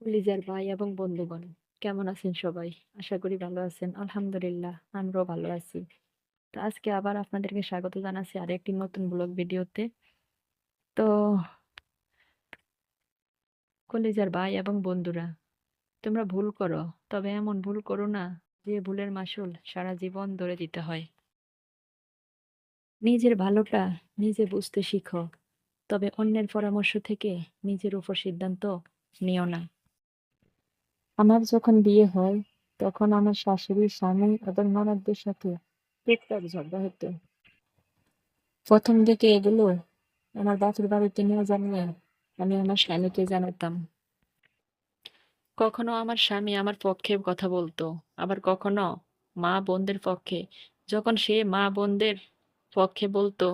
কলিজার ভাই এবং বন্ধুগণ, কেমন আছেন সবাই? আশা করি ভালো আছেন। আলহামদুলিল্লাহ, আমরাও ভালো আছি। তো আজকে আবার আপনাদেরকে স্বাগত জানাচ্ছি আরেকটি নতুন ব্লগ ভিডিওতে। তো কলিজার ভাই এবং বন্ধুরা, তোমরা ভুল করো, তবে এমন ভুল করো না যে ভুলের মাসুল সারা জীবন ধরে দিতে হয়। নিজের ভালোটা নিজে বুঝতে শিখো, তবে অন্যের পরামর্শ থেকে নিজের উপর সিদ্ধান্ত নিও না। আমার যখন বিয়ে হয়, তখন আমার শাশুড়ি, স্বামী এবং ননদদের সাথে টুকটাক ঝগড়া হতো। প্রথম দিকে এগুলো আমার বাপের বাড়িতে নিয়ে জানিয়ে আমি আমার স্বামীকে জানাতাম। কখনো আমার স্বামী আমার পক্ষে কথা বলতো, আবার কখনো মা বোনদের পক্ষে। যখন সে মা বোনদের পক্ষে বলতো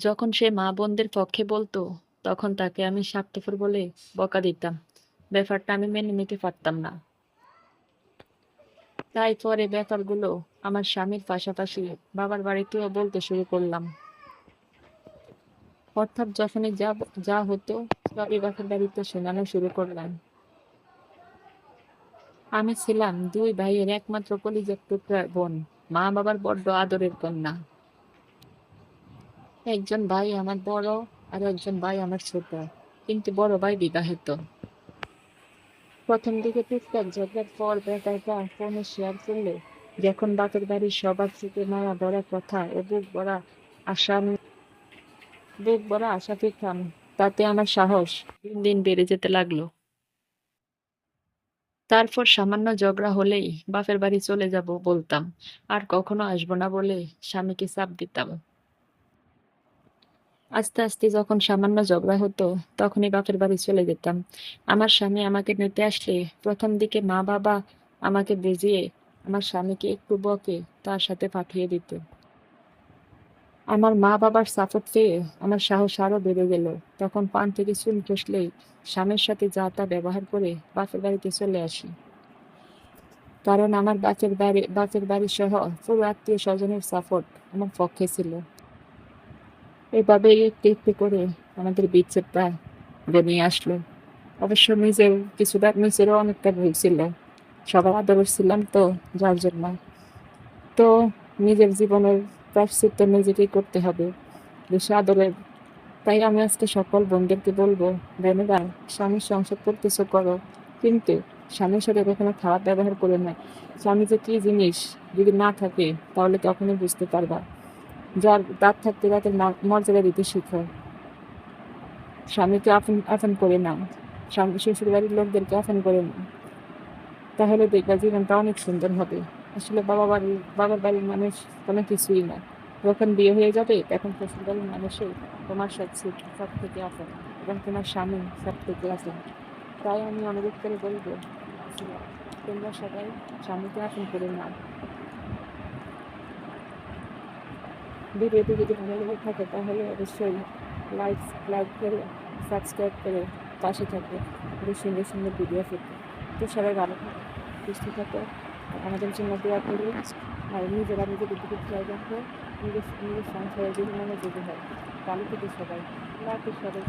যখন সে মা বোনদের পক্ষে বলতো, তখন তাকে আমি স্বার্থপর বলে বকা দিতাম। ব্যাপারটা আমি মেনে নিতে পারতাম না। তাই পরে ব্যাপারগুলো আমার স্বামীর পাশাপাশি বাবার বাড়িতেও বলতে শুরু করলাম। অর্থাৎ যখনই যা হতো সবই বাপের বাড়িতে শোনানো শুরু করলাম। আমি ছিলাম দুই ভাইয়ের একমাত্র কলিজার টুকরা বোন, মা বাবার বড্ড আদরের কন্যা। একজন ভাই আমার বড় আর একজন ভাই আমার ছোট, কিন্তু বড় ভাই বিবাহিত। প্রথম দিকে টুকটাক ঝগড়ার পর ব্যাপারটা ফোনে শেয়ার করলে যখন বাপের বাড়ির সবার থেকে মায়া ভরা কথা ও আশা বুক ভরা আশা পেতাম, তাতে আমার সাহস দিন দিন বেড়ে যেতে লাগলো। তারপর সামান্য ঝগড়া হলেই বাপের বাড়ি চলে যাব বলতাম, আর কখনো আসবো না বলে স্বামীকে চাপ দিতাম। আস্তে আস্তে যখন সামান্য ঝগড়া হতো, তখনই বাপের বাড়ি চলে যেতাম। আমার স্বামী আমাকে নিতে আসলে প্রথম দিকে মা বাবা আমাকে বুঝিয়ে আমার স্বামীকে একটু বকে তার সাথে পাঠিয়ে দিত। আমার মা বাবার সাপোর্ট পেয়ে আমার সাহস আরো বেড়ে গেল। তখন পান থেকে চুন খসলেই স্বামীর সাথে যা তা ব্যবহার করে বাপের বাড়িতে চলে আসি। কারণ আমার বাপের বাড়ি সহ পুরো আত্মীয় স্বজনের সাপোর্ট আমার পক্ষে ছিল। এভাবেই একটু একটু করে আমাদের বিচ্ছেদটা ঘনিয়ে আসলো। অবশ্য নিজেরও অনেকটা ভুল ছিল। সবার আদরের ছিলাম তো, যার জন্য। তো নিজের জীবনের প্রায়শ্চিত্ত নিজেকেই করতে হবে, বেশি আদরের। তাই আমি আজকে সকল বোনদেরকে বলবো, বোনেরা, স্বামীর সংসার করতেছো করো, কিন্তু স্বামীর সাথে কখনো খারাপ ব্যবহার করে না। স্বামী যে কি জিনিস যদি না থাকে, তাহলে তখনই বুঝতে পারবা। যার দাঁত থাকতে তাদের মর্যাদা দিতে শিখো। স্বামীকে আপন আপন করে নাও, স্বামী শ্বশুর বাড়ির লোকদেরকে আপন করে নাও, তাহলে দেখবা জীবনটা অনেক সুন্দর হবে। আসলে বাবার বাড়ির মানুষ কোনো কিছুই না। যখন বিয়ে হয়ে যাবে, তখন শ্বশুর বাড়ির মানুষই তোমার সব থেকে আপন, এবং তোমার স্বামী সব থেকে আপন। তাই আমি অনুরোধ করে বলবো, তোমরা সবাই স্বামীকে আপন করে নাও। ভিডিওটি যদি ভালো লেগে থাকে, তাহলে অবশ্যই লাইক লাইক করে, সাবস্ক্রাইব করে পাশে থাকবে আরও সুন্দর সুন্দর ভিডিও পেতে। তো সবাই ভালো থাকো, সুস্থ থাকো, আর আমাদের জন্য দোয়া করো। আর নিজেদের দিকে খেয়াল রাখো, নিজের সংসারে যদি মনোযোগী হয়। ভালো থেকে সবাই, আল্লাহ হাফেজ সবাই।